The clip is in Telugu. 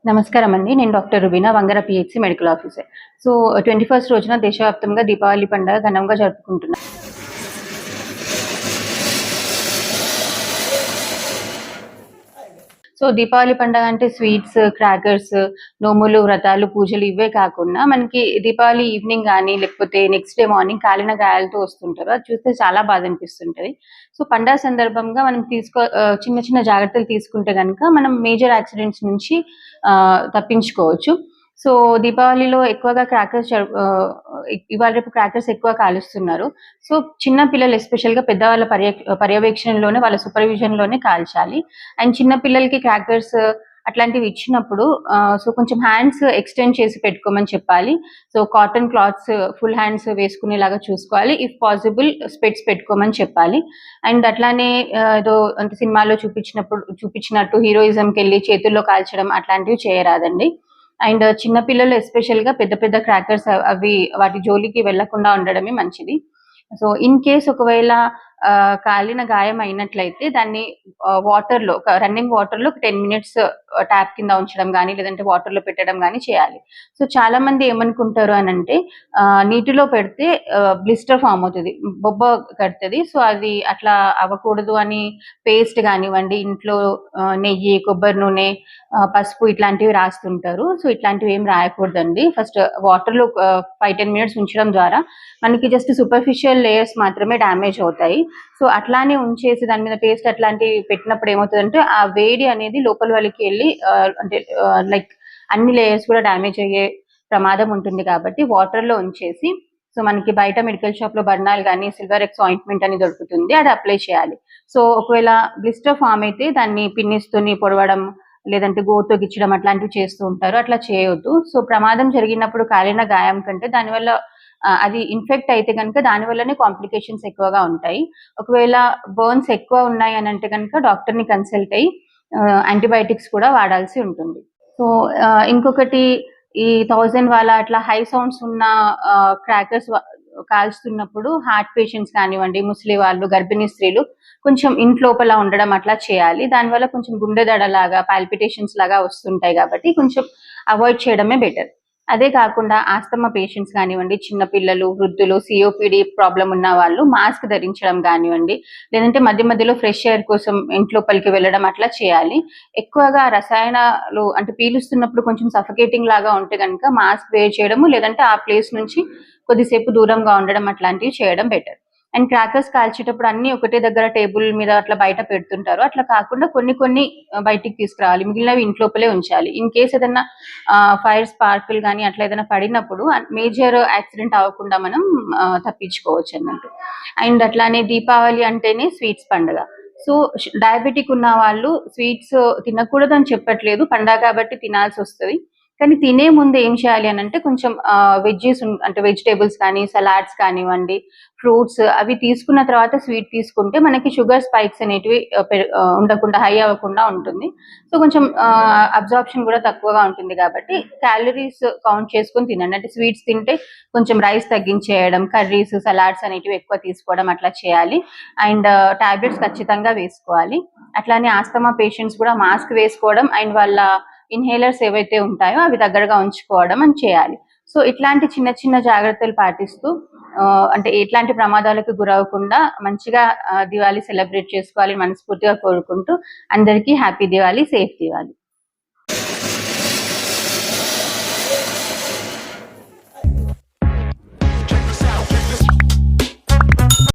నమస్కారం అండి. నేను doctor Rubina Vangara PHC medical officer. So, 21 రోజున దేశవ్యాప్తంగా దీపావళి పండుగ ఘనంగా జరుపుకుంటున్నాం. సో, దీపావళి పండగ అంటే స్వీట్స్, క్రాకర్స్, నోములు, వ్రతాలు, పూజలు ఇవే కాకుండా మనకి దీపావళి ఈవినింగ్ గానీ, లేకపోతే నెక్స్ట్ డే మార్నింగ్ కాలిన గాయాలతో వస్తుంటారు. అది చూస్తే చాలా బాధ అనిపిస్తుంటది. సో, పండగ సందర్భంగా మనం చిన్న చిన్న జాగ్రత్తలు తీసుకుంటే గనక మనం మేజర్ యాక్సిడెంట్స్ నుంచి తప్పించుకోవచ్చు. సో, దీపావళిలో ఎక్కువగా ఇవాళ రేపు క్రాకర్స్ ఎక్కువ కాలుస్తున్నారు. సో, చిన్న పిల్లలు ఎస్పెషల్‌గా పెద్దవాళ్ళ పర్యవేక్షణలోనే వాళ్ళ సూపర్విజన్‌లోనే కాల్చాలి. అండ్ చిన్న పిల్లలకి క్రాకర్స్ అట్లాంటివి ఇచ్చినప్పుడు సో, కొంచెం హ్యాండ్స్ ఎక్స్‌టెండ్ చేసి పెట్టుకోమని చెప్పాలి. So, cotton clothes full hands వేసుకునేలాగా చూసుకోవాలి. ఇఫ్ పాసిబుల్ స్పెట్స్ పెట్టుకోమని చెప్పాలి. అండ్ అట్లానే ఏదో అంటే సినిమాలో చూపించినట్టు హీరోయిజంకెళ్ళి చేతుల్లో కాల్చడం అట్లాంటివి చేయరాదండి. అండ్ చిన్న పిల్లలు ఎస్పెషల్‌గా పెద్ద పెద్ద క్రాకర్స్ వాటి జోలికి వెళ్ళకుండా ఉండడమే మంచిది. సో, ఇన్ కేస్ ఒకవేళ కాలిన గాయం అయినట్లయితే దాన్ని వాటర్‌లో రన్నింగ్ వాటర్‌లో ఒక 10 మినిట్స్ ట్యాప్ కింద ఉంచడం గానీ, లేదంటే వాటర్‌లో పెట్టడం గానీ చేయాలి. సో, చాలా మంది ఏమనుకుంటారు అనంటే నీటిలో పెడితే బ్లిస్టర్ ఫార్మ్ అవుతది. బొబ్బ కడతది. సో, అది అట్లా అవ్వకూడదు అని పేస్ట్ గానివ్వండి, ఇంట్లో నెయ్యి, కొబ్బరి నూనె, పసుపు ఇట్లాంటివి రాస్తుంటారు. సో, ఇట్లాంటివి ఏం రాయకూడదండి. ఫస్ట్ వాటర్‌లో 5, 10 మినిట్స్ ఉంచడం ద్వారా మనకి జస్ట్ సూపర్ఫిషియల్ లేయర్స్ మాత్రమే డ్యామేజ్ అవుతాయి. సో, అట్లానే ఉంచేసి దాని మీద పేస్ట్ అట్లాంటివి పెట్టినప్పుడు ఏమవుతదంటే, ఆ వేడి అనేది లోపల వరకి ఎళ్లి లైక్ అన్ని లేయర్స్ కూడా డ్యామేజ్ అయ్యే ప్రమాదం ఉంటుంది కాబట్టి వాటర్‌లో ఉంచేసి సో, మనకి బయట మెడికల్ షాప్‌లో బర్నాల్ గాని, సిల్వర్ ఎక్స్ ఆయింట్‌మెంట్ అని దొరుకుతుంది. అది అప్లై చేయాలి. సో, ఒకవేళ బ్లిస్టర్ ఫార్మ్ అయితే దాన్ని పిన్నిస్తోని పొడవడం, లేదంటే గోరుతో గిచ్చడం అట్లాంటివి చేస్తూ ఉంటారు. అట్లా చేయొద్దు. సో, ప్రమాదం జరిగినప్పుడు కాలిన గాయం కంటే దానివల్ల అది ఇన్ఫెక్ట్ అయితే గనుక దాని వల్లనే కాంప్లికేషన్స్ ఎక్కువగా ఉంటాయి. ఒకవేళ బర్న్స్ ఎక్కువ ఉన్నాయి అనంటే గనుక డాక్టర్‌ని కన్సల్ట్ అయ్యి యాంటీబయాటిక్స్ కూడా వాడాల్సి ఉంటుంది. సో, ఇంకొకటి ఈ 1000 వాళ్ళ అట్లా హై సౌండ్స్ ఉన్న క్రాకర్స్ కాల్చుతున్నప్పుడు హార్ట్ పేషెంట్స్ కానివ్వండి, ముసలి వాళ్ళు, గర్భిణీ స్త్రీలు కొంచెం ఇంట్లోపల ఉండడం అట్లా చేయాలి. దానివల్ల కొంచెం గుండె దడలాగా, పాల్పిటేషన్స్ లాగా వస్తుంటాయి కాబట్టి కొంచెం అవాయిడ్ చేయడమే బెటర్. అదే కాకుండా ఆస్తమా పేషెంట్స్ కానివ్వండి, చిన్న పిల్లలు, వృద్ధులు, సీఓపీడీ ప్రాబ్లమ్ ఉన్న వాళ్ళు మాస్క్ ధరించడం గానివ్వండి, లేదంటే మధ్య మధ్యలో ఫ్రెష్ ఎయిర్ కోసం ఇంట్లోపలికి వెళ్ళడం అట్లా చేయాలి. ఎక్కువగా రసాయనాలు అంటే పీలుస్తున్నప్పుడు కొంచెం సఫకేటింగ్ లాగా ఉంటే గనక మాస్క్ వేర్ చేయడము, లేదంటే ఆ ప్లేస్ నుంచి కొద్దిసేపు దూరంగా ఉండడం అట్లాంటివి చేయడం బెటర్. అండ్ క్రాకర్స్ కాల్చేటప్పుడు అన్నీ ఒకటే దగ్గర టేబుల్ మీద అట్లా బయట పెడుతుంటారు. అట్లా కాకుండా కొన్ని కొన్ని బయటికి తీసుకురావాలి. మిగిలినవి ఇంట్లోపలే ఉంచాలి. ఇన్ కేస్ ఏదన్నా ఫైర్ స్పార్కులు గానీ అట్లా ఏదైనా పడినప్పుడు మేజర్ యాక్సిడెంట్ అవ్వకుండా మనం తప్పించుకోవచ్చన్నట్టు. అండ్ అట్లానే దీపావళి అంటేనే స్వీట్స్ పండుగ. సో, డయాబెటిక్ ఉన్న వాళ్ళు స్వీట్స్ తినకూడదని చెప్పట్లేదు. పండగ కాబట్టి తినాల్సొస్తది. కానీ తినే ముందు ఏం చేయాలి అనంటే కొంచెం అంటే వెజిటబుల్స్ కానీ, సలాడ్స్ కానివ్వండి, ఫ్రూట్స్ అవి తీసుకున్న తర్వాత స్వీట్ తీసుకుంటే మనకి షుగర్ స్పైక్స్ అనేటివి ఉండకుండా హై అవ్వకుండా ఉంటుంది. సో, కొంచెం అబ్జార్ప్షన్ కూడా తక్కువగా ఉంటుంది కాబట్టి క్యాలరీస్ కౌంట్ చేసుకొని తినండి. అంటే స్వీట్స్ తింటే కొంచెం రైస్ తగ్గించేయడం, కర్రీస్, సలాడ్స్ అనేటివి ఎక్కువ తీసుకోవడం అట్లా చేయాలి. అండ్ టాబ్లెట్స్ ఖచ్చితంగా వేసుకోవాలి. అట్లానే ఆస్తమా పేషెంట్స్ కూడా మాస్క్ వేసుకోవడం అండ్ వాళ్ళ ఇన్హేలర్స్ ఏవైతే ఉంటాయో అవి దగ్గరగా ఉంచుకోవడం అని చేయాలి. సో, ఇట్లాంటి చిన్న చిన్న జాగ్రత్తలు పాటిస్తూ అంటే ఎట్లాంటి ప్రమాదాలకు గురవ్వకుండా మంచిగా దివాళీ సెలబ్రేట్ చేసుకోవాలని మనస్ఫూర్తిగా కోరుకుంటూ అందరికీ హ్యాపీ దివాళీ, సేఫ్ దివాళీ.